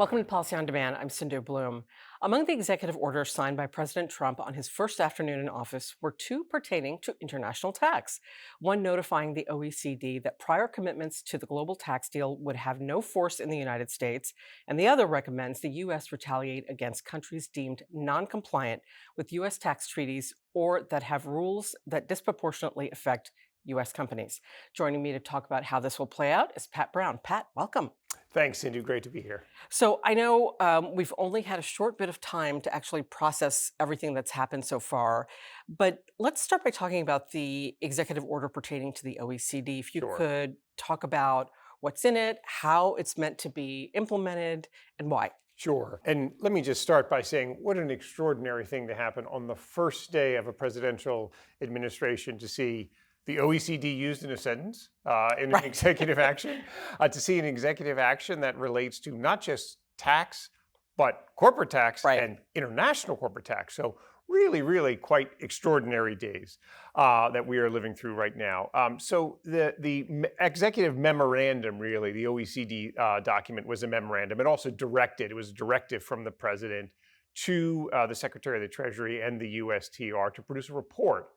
Welcome to Policy on Demand. I'm Sindhu Blume. Among the executive orders signed by President Trump on his first afternoon in office were two pertaining to international tax. One notifying the OECD that prior commitments to the global tax deal would have no force in the United States, and the other recommends the U.S. retaliate against countries deemed non compliant with U.S. tax treaties or that have rules that disproportionately affect U.S. companies. Joining me to talk about how this will play out is Pat Brown. Pat, welcome. Thanks, Sindhu. Great to be here. So I know we've only had a short bit of time to actually process everything that's happened so far, but let's start by talking about the executive order pertaining to the OECD. If you Sure. could talk about what's in it, how it's meant to be implemented, and why. Sure. And let me just start by saying what an extraordinary thing to happen on the first day of a presidential administration to see the OECD used in a sentence in an Right. executive action, to see an executive action that relates to not just tax, but corporate tax Right. and international corporate tax. So really, really quite extraordinary days that we are living through right now. So the executive memorandum, really, the OECD document was a memorandum. It also it was a directive from the president to the Secretary of the Treasury and the USTR to produce a report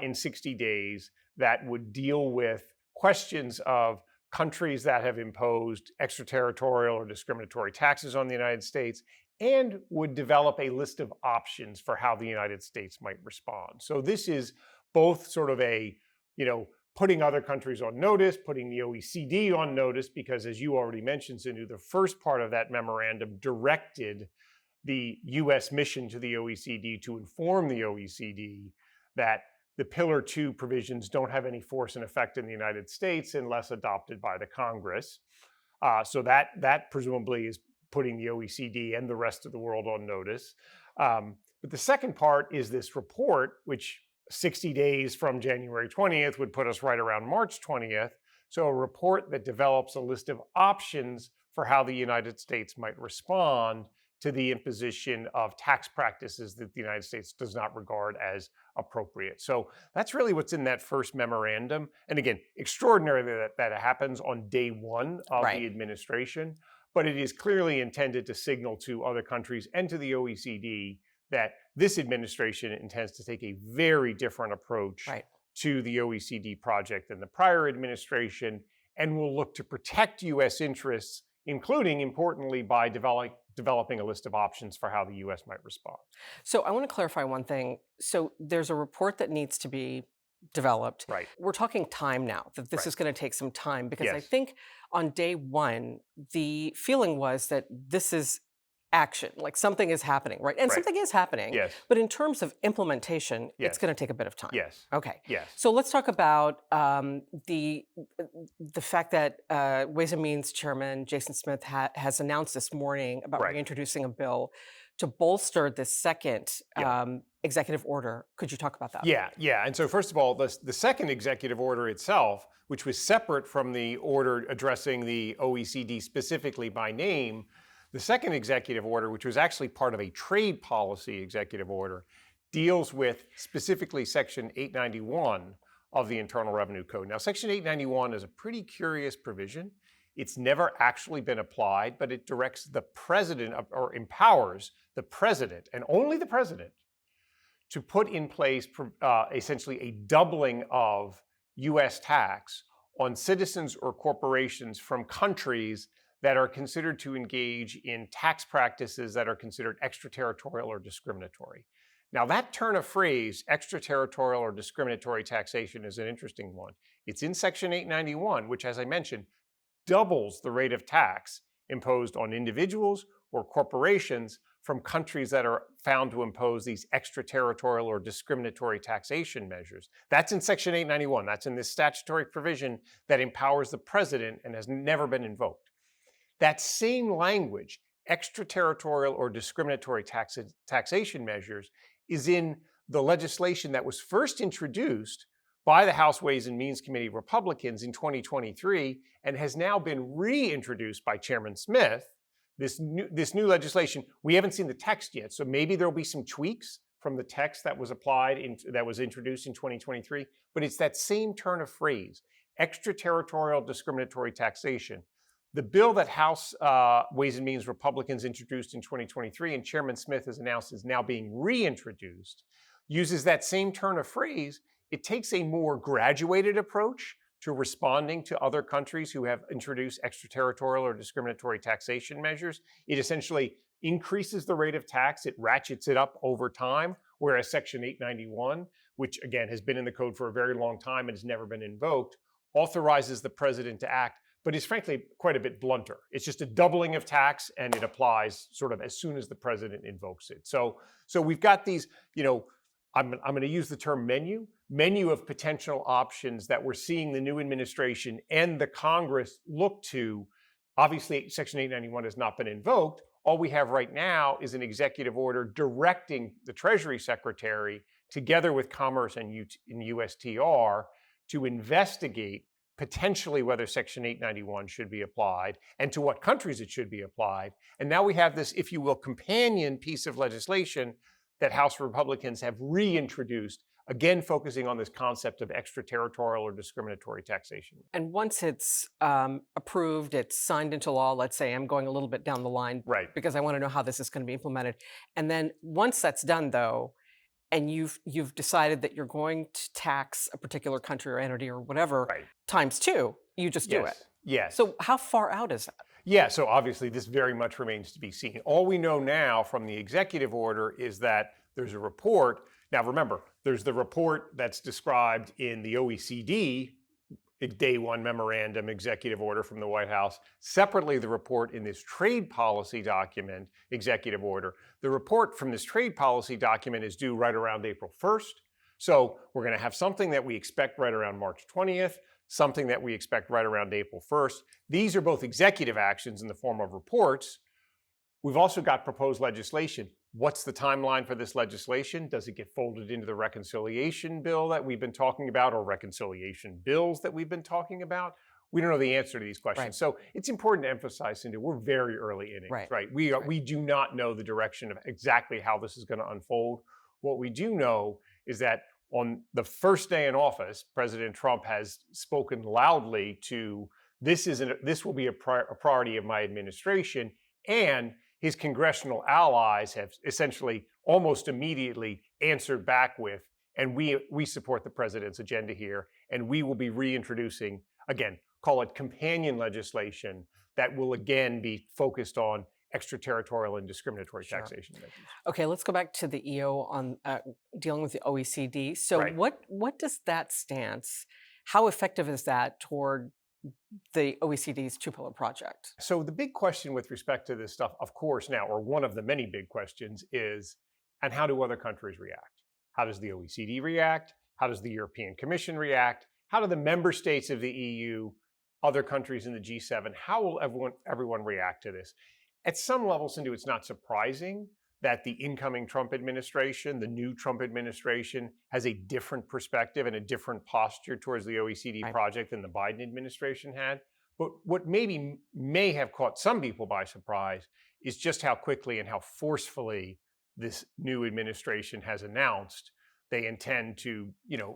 in 60 days that would deal with questions of countries that have imposed extraterritorial or discriminatory taxes on the United States and would develop a list of options for how the United States might respond. So this is both sort of putting other countries on notice, putting the OECD on notice, because as you already mentioned, Sindhu, the first part of that memorandum directed the US mission to the OECD to inform the OECD that the Pillar 2 provisions don't have any force and effect in the United States unless adopted by the Congress. So that presumably is putting the OECD and the rest of the world on notice. But the second part is this report, which 60 days from January 20th would put us right around March 20th. So a report that develops a list of options for how the United States might respond to the imposition of tax practices that the United States does not regard as appropriate. So that's really what's in that first memorandum. And again, extraordinary that it happens on day one of Right. the administration, but it is clearly intended to signal to other countries and to the OECD that this administration intends to take a very different approach Right. to the OECD project than the prior administration, and will look to protect US interests, including, importantly, by developing a list of options for how the US might respond. So I want to clarify one thing. So there's a report that needs to be developed. Right. We're talking time now, that this Right. is going to take some time because I Yes. think on day one, the feeling was that this is action, like something is happening, right? And Right. something is happening. Yes. But in terms of implementation, it's Yes. going to take a bit of time. Yes. Okay. Yes. So let's talk about the fact that Ways and Means Chairman Jason Smith has announced this morning about Right. reintroducing a bill to bolster this second Yeah. executive order. Could you talk about that? Yeah. And so, first of all, the second executive order itself, which was separate from the order addressing the OECD specifically by name, the second executive order, which was actually part of a trade policy executive order, deals with specifically Section 891 of the Internal Revenue Code. Now, Section 891 is a pretty curious provision. It's never actually been applied, but it directs the president or empowers the president and only the president to put in place essentially a doubling of US tax on citizens or corporations from countries that are considered to engage in tax practices that are considered extraterritorial or discriminatory. Now, that turn of phrase, extraterritorial or discriminatory taxation, is an interesting one. It's in Section 891, which, as I mentioned, doubles the rate of tax imposed on individuals or corporations from countries that are found to impose these extraterritorial or discriminatory taxation measures. That's in Section 891. That's in this statutory provision that empowers the president and has never been invoked. That same language, extraterritorial or discriminatory taxation measures, is in the legislation that was first introduced by the House Ways and Means Committee Republicans in 2023 and has now been reintroduced by Chairman Smith. This new legislation, we haven't seen the text yet, so maybe there'll be some tweaks from the text that was that was introduced in 2023, but it's that same turn of phrase, extraterritorial discriminatory taxation. The bill that House Ways and Means Republicans introduced in 2023 and Chairman Smith has announced is now being reintroduced uses that same turn of phrase. It takes a more graduated approach to responding to other countries who have introduced extraterritorial or discriminatory taxation measures. It essentially increases the rate of tax, it ratchets it up over time, whereas Section 891, which again has been in the code for a very long time and has never been invoked, authorizes the president to act, but is frankly quite a bit blunter. It's just a doubling of tax and it applies sort of as soon as the president invokes it. So we've got these, I'm going to use the term menu of potential options that we're seeing the new administration and the Congress look to. Obviously, Section 891 has not been invoked. All we have right now is an executive order directing the Treasury Secretary, together with Commerce and USTR, to investigate potentially whether Section 891 should be applied and to what countries it should be applied. And now we have this, if you will, companion piece of legislation that House Republicans have reintroduced, again focusing on this concept of extraterritorial or discriminatory taxation. And once it's approved, it's signed into law, let's say I'm going a little bit down the line, right, because I want to know how this is going to be implemented. And then once that's done, though, and you've decided that you're going to tax a particular country or entity or whatever, right, times two, you just do it. Yes. So how far out is that? Yeah, so obviously this very much remains to be seen. All we know now from the executive order is that there's a report. Now remember, there's the report that's described in the OECD Day One Memorandum executive order from the White House. Separately, the report in this trade policy document executive order. The report from this trade policy document is due right around April 1st. So we're going to have something that we expect right around March 20th, something that we expect right around April 1st. These are both executive actions in the form of reports. We've also got proposed legislation. What's the timeline for this legislation? Does it get folded into the reconciliation bill that we've been talking about, or reconciliation bills that we've been talking about? We don't know the answer to these questions. Right. So it's important to emphasize, Sindhu, we're very early innings, right? We do not know the direction of exactly how this is going to unfold. What we do know is that on the first day in office, President Trump has spoken loudly to this will be a priority of my administration, and his congressional allies have essentially almost immediately answered back with, and we support the president's agenda here, and we will be reintroducing, again, call it companion legislation that will again be focused on extraterritorial and discriminatory taxation measures. Okay, let's go back to the EO on dealing with the OECD. So Right. what does that stance, how effective is that toward the OECD's two-pillar project? So the big question with respect to this stuff, of course, now, or one of the many big questions is, and how do other countries react? How does the OECD react? How does the European Commission react? How do the member states of the EU, other countries in the G7, how will everyone react to this? At some level, Sindhu, it's not surprising that the incoming Trump administration, the new Trump administration, has a different perspective and a different posture towards the OECD project than the Biden administration had. But what may have caught some people by surprise is just how quickly and how forcefully this new administration has announced they intend to,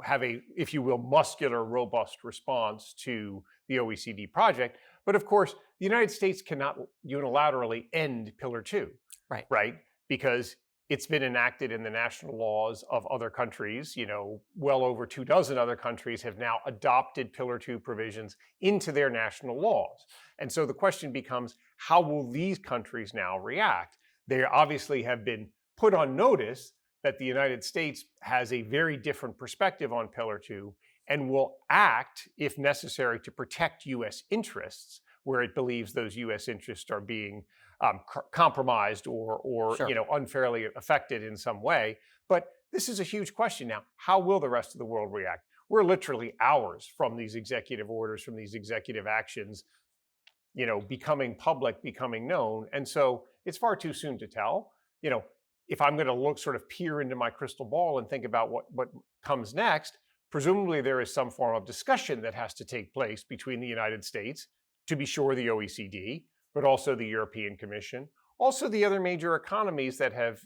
have a, if you will, muscular, robust response to the OECD project. But of course, the United States cannot unilaterally end Pillar 2, right? Because it's been enacted in the national laws of other countries. Well over 24 other countries have now adopted Pillar 2 provisions into their national laws. And so the question becomes, how will these countries now react? They obviously have been put on notice that the United States has a very different perspective on Pillar 2 and will act, if necessary, to protect U.S. interests where it believes those U.S. interests are being compromised or unfairly affected in some way. But this is a huge question now. How will the rest of the world react? We're literally hours from these executive orders, from these executive actions, becoming public, becoming known. And so it's far too soon to tell. If I'm going to sort of peer into my crystal ball and think about what comes next, presumably there is some form of discussion that has to take place between the United States, to be sure the OECD, but also the European Commission, also the other major economies that have,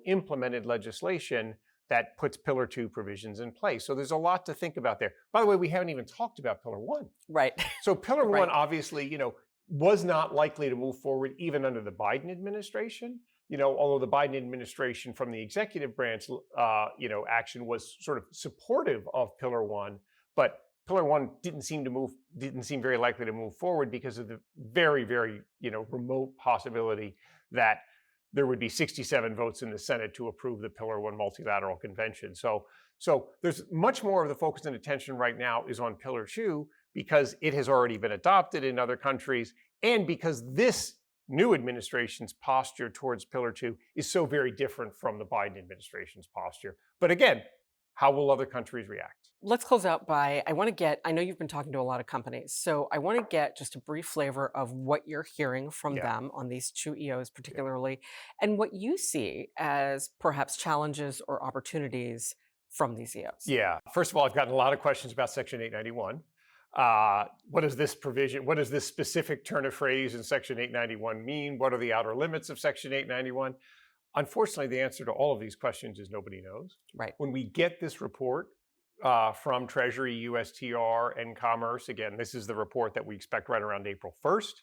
implemented legislation that puts Pillar 2 provisions in place. So there's a lot to think about there. By the way, we haven't even talked about Pillar 1. Right. So Pillar 1, obviously, was not likely to move forward even under the Biden administration. Although the Biden administration from the executive branch, action was sort of supportive of Pillar One, but Pillar One didn't seem very likely to move forward because of the very, very, remote possibility that there would be 67 votes in the Senate to approve the Pillar One multilateral convention. So there's much more of the focus and attention right now is on Pillar Two because it has already been adopted in other countries, and because this new administration's posture towards Pillar Two is so very different from the Biden administration's posture. But again, how will other countries react? Let's close out by I know you've been talking to a lot of companies, so I want to get just a brief flavor of what you're hearing from Yeah. them on these two EOs particularly, and what you see as perhaps challenges or opportunities from these EOs. Yeah. First of all, I've gotten a lot of questions about Section 891. What does this provision, what does this specific turn of phrase in Section 891 mean? What are the outer limits of Section 891? Unfortunately, the answer to all of these questions is nobody knows. Right. When we get this report from Treasury, USTR, and Commerce, again, this is the report that we expect right around April 1st.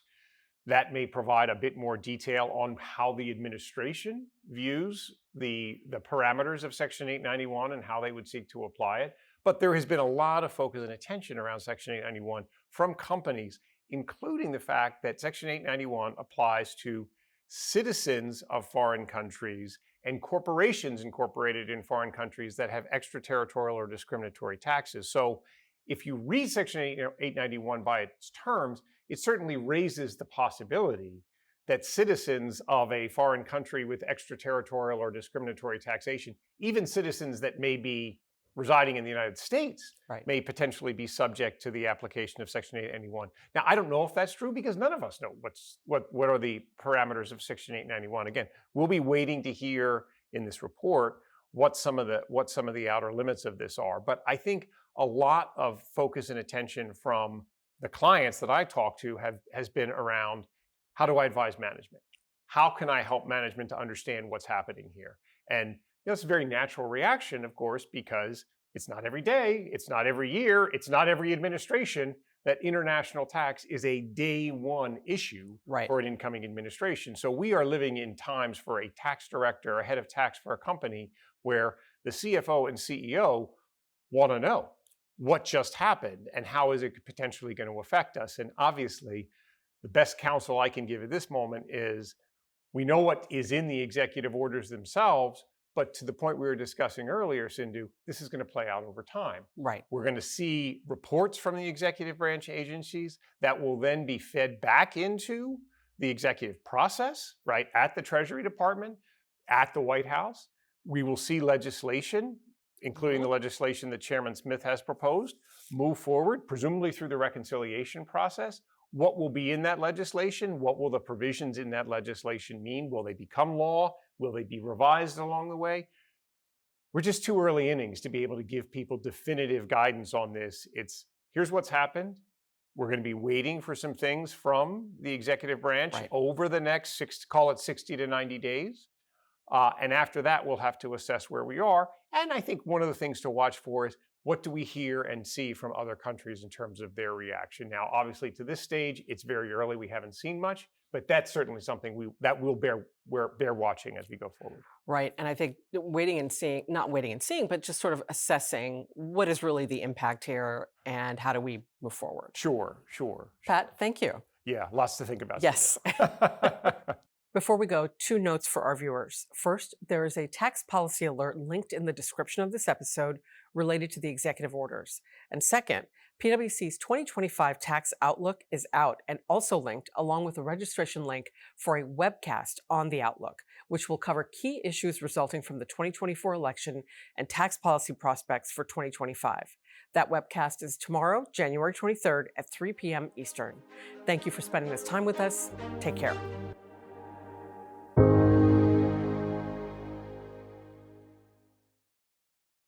That may provide a bit more detail on how the administration views the parameters of Section 891 and how they would seek to apply it. But there has been a lot of focus and attention around Section 891 from companies, including the fact that Section 891 applies to citizens of foreign countries and corporations incorporated in foreign countries that have extraterritorial or discriminatory taxes. So if you read Section 891 by its terms, it certainly raises the possibility that citizens of a foreign country with extraterritorial or discriminatory taxation, even citizens that may be residing in the United States, Right. may potentially be subject to the application of Section 891. Now, I don't know if that's true because none of us know what are the parameters of Section 891. Again, we'll be waiting to hear in this report what some of the outer limits of this are. But I think a lot of focus and attention from the clients that I talk to has been around, how do I advise management? How can I help management to understand what's happening here? And it's a very natural reaction, of course, because it's not every day, it's not every year, it's not every administration that international tax is a day one issue Right. for an incoming administration. So we are living in times for a tax director, a head of tax for a company, where the CFO and CEO want to know what just happened and how is it potentially going to affect us. And obviously, the best counsel I can give at this moment is we know what is in the executive orders themselves, but to the point we were discussing earlier, Sindhu, this is going to play out over time. Right. We're going to see reports from the executive branch agencies that will then be fed back into the executive process, right, at the Treasury Department, at the White House. We will see legislation, including the legislation that Chairman Smith has proposed, move forward, presumably through the reconciliation process. What will be in that legislation? What will the provisions in that legislation mean? Will they become law? Will they be revised along the way? We're just too early innings to be able to give people definitive guidance on this. Here's what's happened. We're going to be waiting for some things from the executive branch over the next 60 to 90 days. And after that, we'll have to assess where we are. And I think one of the things to watch for is, what do we hear and see from other countries in terms of their reaction? Now, obviously, to this stage, it's very early. We haven't seen much, but that's certainly something that we'll bear watching as we go forward. Right. And I think not waiting and seeing, but just sort of assessing what is really the impact here and how do we move forward. Sure. Pat, thank you. Yeah, lots to think about. Yes. Before we go, 2 notes for our viewers. First, there is a tax policy alert linked in the description of this episode related to the executive orders. And second, PwC's 2025 tax outlook is out and also linked along with a registration link for a webcast on the outlook, which will cover key issues resulting from the 2024 election and tax policy prospects for 2025. That webcast is tomorrow, January 23rd at 3 p.m. Eastern. Thank you for spending this time with us. Take care.